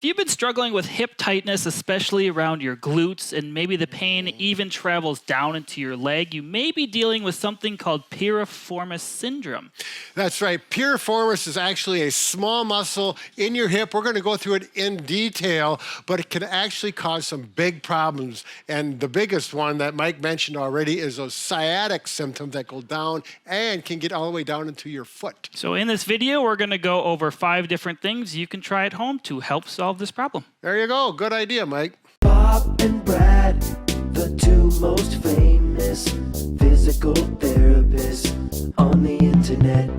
If you've been struggling with hip tightness, especially around your glutes, and maybe the pain even travels down into your leg, you may be dealing with something called piriformis syndrome. That's right. Piriformis is actually a small muscle in your hip. We're going to go through it in detail, but it can actually cause some big problems. And the biggest one that Mike mentioned already is those sciatic symptoms that go down and can get all the way down into your foot. So in this video, we're going to go over 5 different things you can try at home to help solve this problem. There you go. Good idea, Mike. Bob and Brad, the 2 most famous physical therapists on the internet.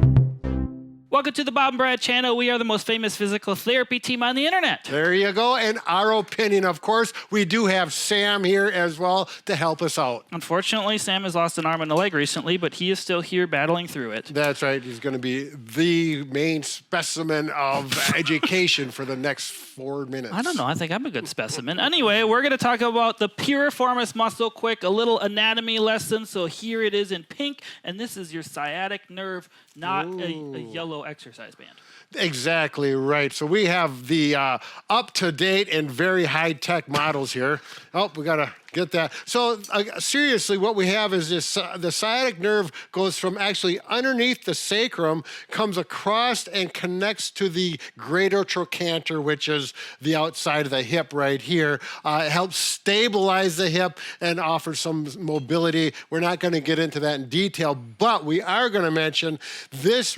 Welcome to the Bob and Brad channel. We are the most famous physical therapy team on the internet. There you go. And our opinion, of course, we do have Sam here as well to help us out. Unfortunately, Sam has lost an arm and a leg recently, but he is still here battling through it. That's right. He's going to be the main specimen of education for the next 4 minutes. I don't know. I think I'm a good specimen. Anyway, we're going to talk about the piriformis muscle quick, a little anatomy lesson. So here it is in pink, and this is your sciatic nerve, not a yellow exercise band. Exactly right. So we have the up-to-date and very high-tech models here. Oh, we got to get that. So seriously, what we have is this, the sciatic nerve goes from actually underneath the sacrum, comes across and connects to the greater trochanter, which is the outside of the hip right here. It helps stabilize the hip and offers some mobility. We're not going to get into that in detail, but we are going to mention this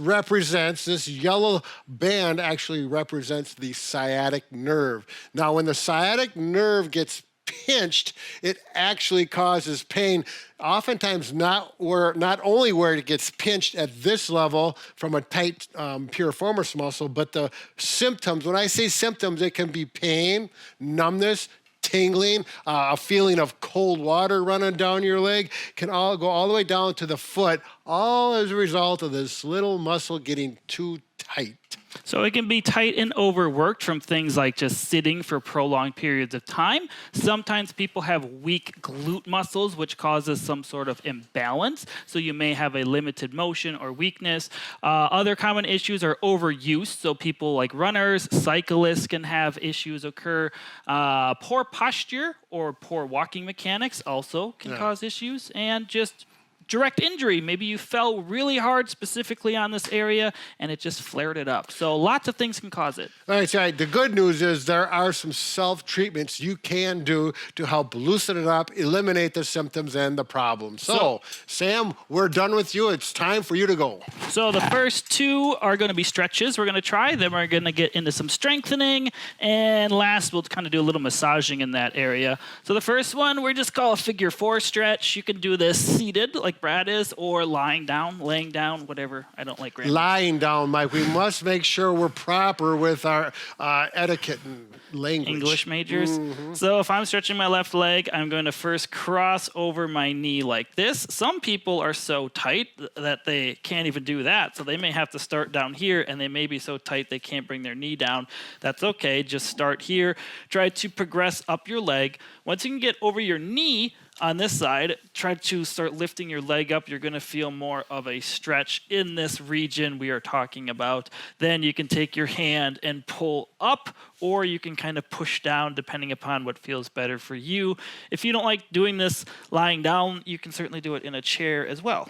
yellow band actually represents the sciatic nerve. Now, when the sciatic nerve gets pinched, it actually causes pain. Oftentimes not only where it gets pinched at this level from a tight piriformis muscle, but the symptoms. When I say symptoms, it can be pain, numbness, tingling, a feeling of cold water running down your leg, can all go all the way down to the foot, all as a result of this little muscle getting too tight. So it can be tight and overworked from things like just sitting for prolonged periods of time. Sometimes people have weak glute muscles, which causes some sort of imbalance. So you may have a limited motion or weakness. Other common issues are overuse. So people like runners, cyclists can have issues occur. Poor posture or poor walking mechanics also can cause issues. And just direct injury. Maybe you fell really hard specifically on this area and it just flared it up. So lots of things can cause it. All right, so the good news is there are some self-treatments you can do to help loosen it up, eliminate the symptoms and the problems. So Sam, we're done with you. It's time for you to go. So the first 2 are going to be stretches we're going to try. Then we're going to get into some strengthening. And last, we'll kind of do a little massaging in that area. So the first one, we just call a figure 4 stretch. You can do this seated like Brad is, or lying down, laying down, whatever. I don't like grammar. Lying down, Mike. We must make sure we're proper with our etiquette and language. English majors. So if I'm stretching my left leg, I'm going to first cross over my knee like this. Some people are so tight that they can't even do that. So they may have to start down here, and they may be so tight they can't bring their knee down. That's okay. Just start here. Try to progress up your leg. Once you can get over your knee, on this side, try to start lifting your leg up. You're going to feel more of a stretch in this region we are talking about. Then you can take your hand and pull up, or you can kind of push down depending upon what feels better for you. If you don't like doing this lying down, you can certainly do it in a chair as well.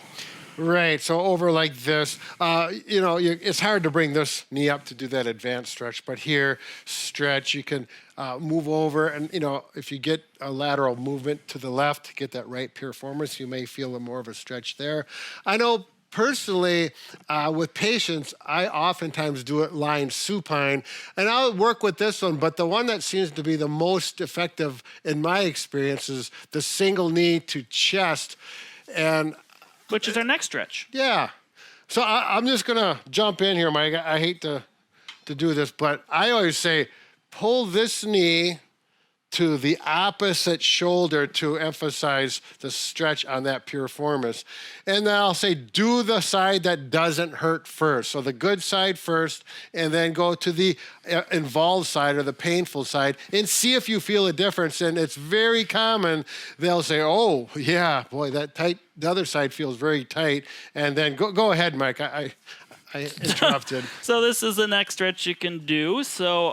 Right, so over like this, it's hard to bring this knee up to do that advanced stretch, but here, stretch, you can move over, and if you get a lateral movement to the left, get that right piriformis, you may feel more of a stretch there. I know personally, with patients, I oftentimes do it lying supine, and I'll work with this one, but the one that seems to be the most effective in my experience is the single knee to chest, and which is our next stretch. Yeah. So I'm just going to jump in here, Mike. I hate to do this, but I always say pull this knee to the opposite shoulder to emphasize the stretch on that piriformis. And then I'll say, do the side that doesn't hurt first. So the good side first, and then go to the involved side or the painful side and see if you feel a difference. And it's very common. They'll say, oh, yeah, boy, that tight, the other side feels very tight. And then go ahead, Mike. I interrupted. So this is the next stretch you can do. So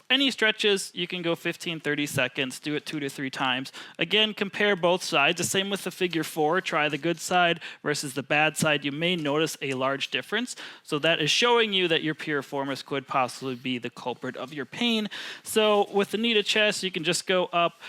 any stretches, you can go 15, 30 seconds, do it 2 to 3 times. Again, compare both sides. The same with the figure 4. Try the good side versus the bad side. You may notice a large difference. So that is showing you that your piriformis could possibly be the culprit of your pain. So with the knee to chest, you can just go up,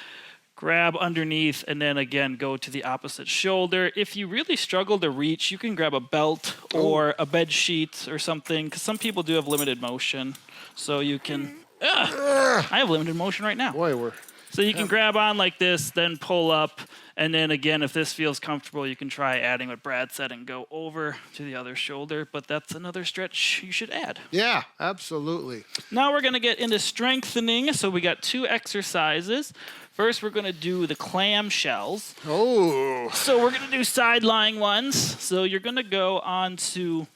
grab underneath, and then again go to the opposite shoulder. If you really struggle to reach, you can grab a belt or a bed sheet or something, because some people do have limited motion. So you can... I have limited motion right now. Boy, So you can grab on like this, then pull up, and then again, if this feels comfortable, you can try adding what Brad said and go over to the other shoulder, but that's another stretch you should add. Yeah, absolutely. Now we're going to get into strengthening. So we got 2 exercises. First, we're going to do the clam shells. Oh. So we're going to do side lying ones. So you're going to go on to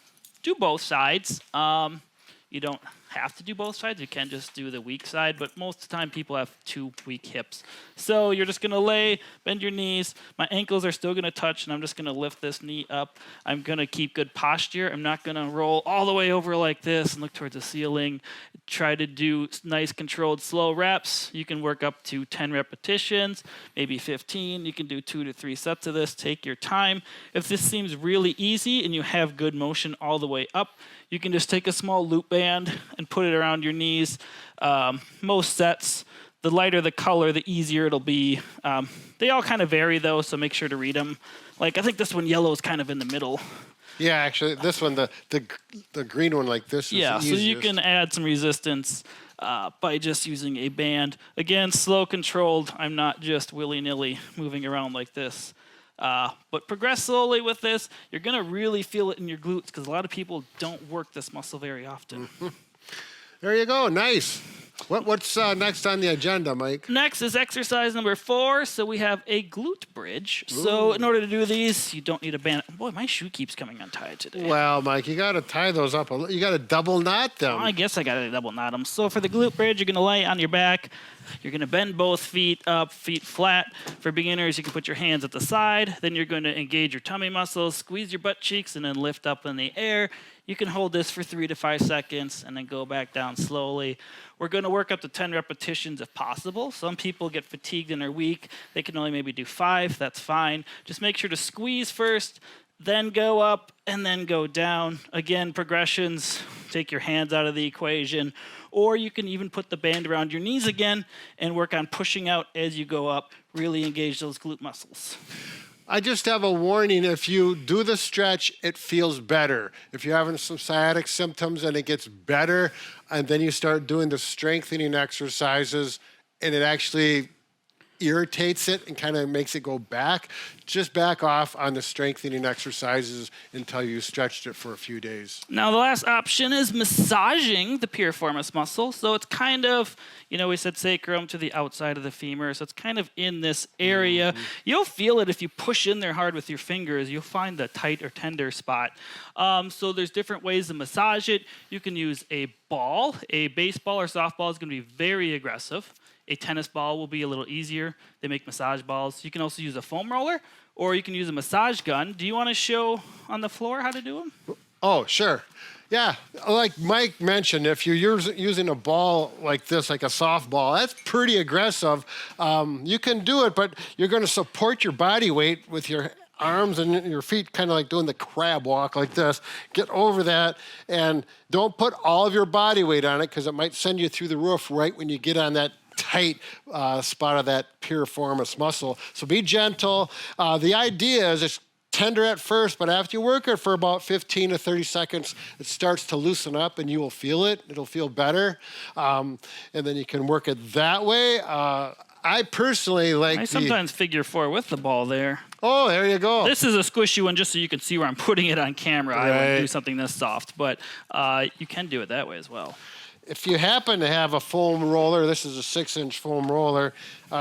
do both sides. You don't have to do both sides. You can just do the weak side, but most of the time people have 2 weak hips. So you're just going to lay, bend your knees. My ankles are still going to touch, and I'm just going to lift this knee up. I'm going to keep good posture. I'm not going to roll all the way over like this and look towards the ceiling. Try to do nice, controlled, slow reps. You can work up to 10 repetitions, maybe 15. You can do 2 to 3 sets of this. Take your time. If this seems really easy and you have good motion all the way up, you can just take a small loop band and put it around your knees. Most sets, the lighter the color, the easier it'll be. They all kind of vary, though, so make sure to read them. Like, I think this one, yellow, is kind of in the middle. Yeah, actually, this one, the green one like this is Yeah, the so easiest. you can add some resistance by just using a band. Again, slow, controlled. I'm not just willy-nilly moving around like this. But progress slowly with this. You're going to really feel it in your glutes because a lot of people don't work this muscle very often. There you go. Nice. What's next on the agenda, Mike? Next is exercise number 4. So we have a glute bridge. So in order to do these, you don't need a band. Boy, my shoe keeps coming untied today. Well, Mike, you got to tie those up. You got to double knot them. I guess I got to double knot them. So for the glute bridge, you're going to lay on your back. You're going to bend both feet up, feet flat. For beginners, you can put your hands at the side. Then you're going to engage your tummy muscles, squeeze your butt cheeks, and then lift up in the air. You can hold this for 3 to 5 seconds and then go back down slowly. We're going to work up to 10 repetitions if possible. Some people get fatigued and are weak. They can only maybe do 5. That's fine. Just make sure to squeeze first, then go up, and then go down. Again, progressions, take your hands out of the equation. Or you can even put the band around your knees again and work on pushing out as you go up. Really engage those glute muscles. I just have a warning. If you do the stretch, it feels better. If you're having some sciatic symptoms and it gets better, and then you start doing the strengthening exercises, and it actually irritates it and kind of makes it go back, just back off on the strengthening exercises until you stretched it for a few days. Now, the last option is massaging the piriformis muscle. So it's kind of, we said sacrum to the outside of the femur. So it's kind of in this area. You'll feel it if you push in there hard with your fingers. You'll find the tight or tender spot. So there's different ways to massage it. You can use a ball. A baseball or softball is going to be very aggressive. A tennis ball will be a little easier. They make massage balls. You can also use a foam roller, or you can use a massage gun. Do you want to show on the floor how to do them? Oh, sure. Yeah, like Mike mentioned, if you're using a ball like this, like a softball, that's pretty aggressive. You can do it, but you're going to support your body weight with your arms and your feet, kind of like doing the crab walk like this. Get over that, and don't put all of your body weight on it because it might send you through the roof right when you get on that tight spot of that piriformis muscle. So be gentle. The idea is it's tender at first, but after you work it for about 15 to 30 seconds, it starts to loosen up and you will feel it. It'll feel better. And then you can work it that way. I personally like I sometimes figure 4 with the ball there. Oh, there you go. This is a squishy one just so you can see where I'm putting it on camera. I wouldn't Right. do something this soft, but you can do it that way as well. If you happen to have a foam roller, this is a 6-inch foam roller.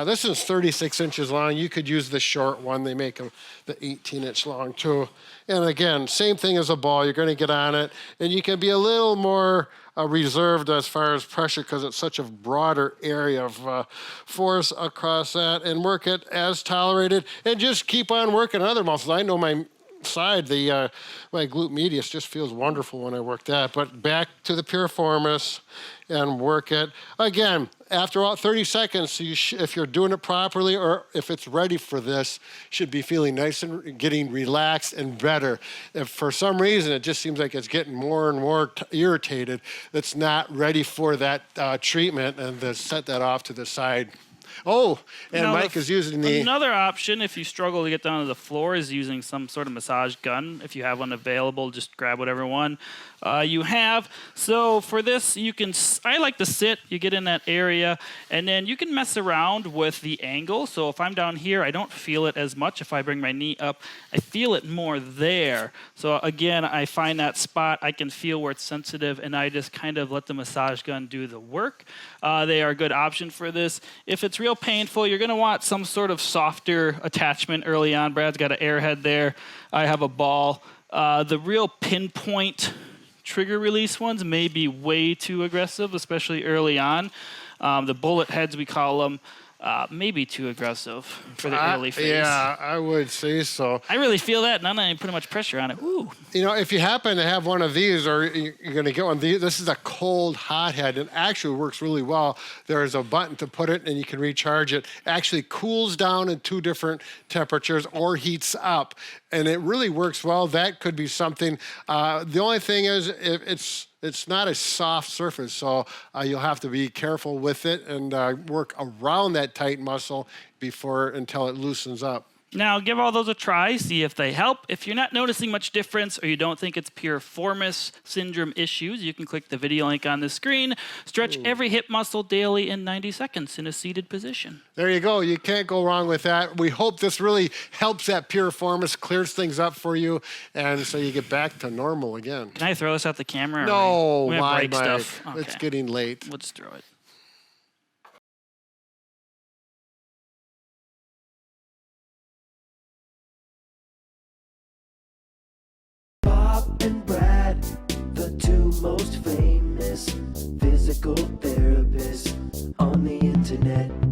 This is 36 inches long. You could use the short one. They make them the 18-inch long too. And again, same thing as a ball. You're going to get on it, and you can be a little more reserved as far as pressure because it's such a broader area of force across that, and work it as tolerated, and just keep on working other muscles. I know my side, the my glute medius just feels wonderful when I work that. But back to the Piriformis and work it. Again, after about 30 seconds, so if you're doing it properly or if it's ready for this, should be feeling nice and getting relaxed and better. If for some reason it just seems like it's getting more and more irritated, that's not ready for that treatment, and then set that off to the side. Oh, and Now, Mike is using the... Another option, if you struggle to get down to the floor, is using some sort of massage gun. If you have one available, just grab whatever one you have. So for this, I like to sit. You get in that area, and then you can mess around with the angle. So if I'm down here, I don't feel it as much. If I bring my knee up, I feel it more there. So again, I find that spot. I can feel where it's sensitive, and I just kind of let the massage gun do the work. They are a good option for this. If it's real painful, you're going to want some sort of softer attachment early on. Brad's got an airhead there. I have a ball. The real pinpoint trigger release ones may be way too aggressive, especially early on. The bullet heads, we call them, may be too aggressive for the early phase. Yeah, I would say so. I really feel that, and I'm not even putting much pressure on it. Ooh. You know, if you happen to have one of these, or you're going to get one of these, this is a cold hot head. It actually works really well. There's a button to put it, and you can recharge it. It actually cools down in 2 different temperatures or heats up, and it really works well. That could be something. The only thing is, it's not a soft surface, so you'll have to be careful with it and work around that tight muscle until it loosens up. Now, give all those a try, see if they help. If you're not noticing much difference or you don't think it's Piriformis syndrome issues, you can click the video link on the screen. Stretch every hip muscle daily in 90 seconds in a seated position. There you go. You can't go wrong with that. We hope this really helps that Piriformis, clears things up for you, and so you get back to normal again. Can I throw this at the camera? No, we why, break Mike? stuff? Okay. It's getting late. Let's throw it. Bob and Brad, the 2 most famous physical therapists on the internet.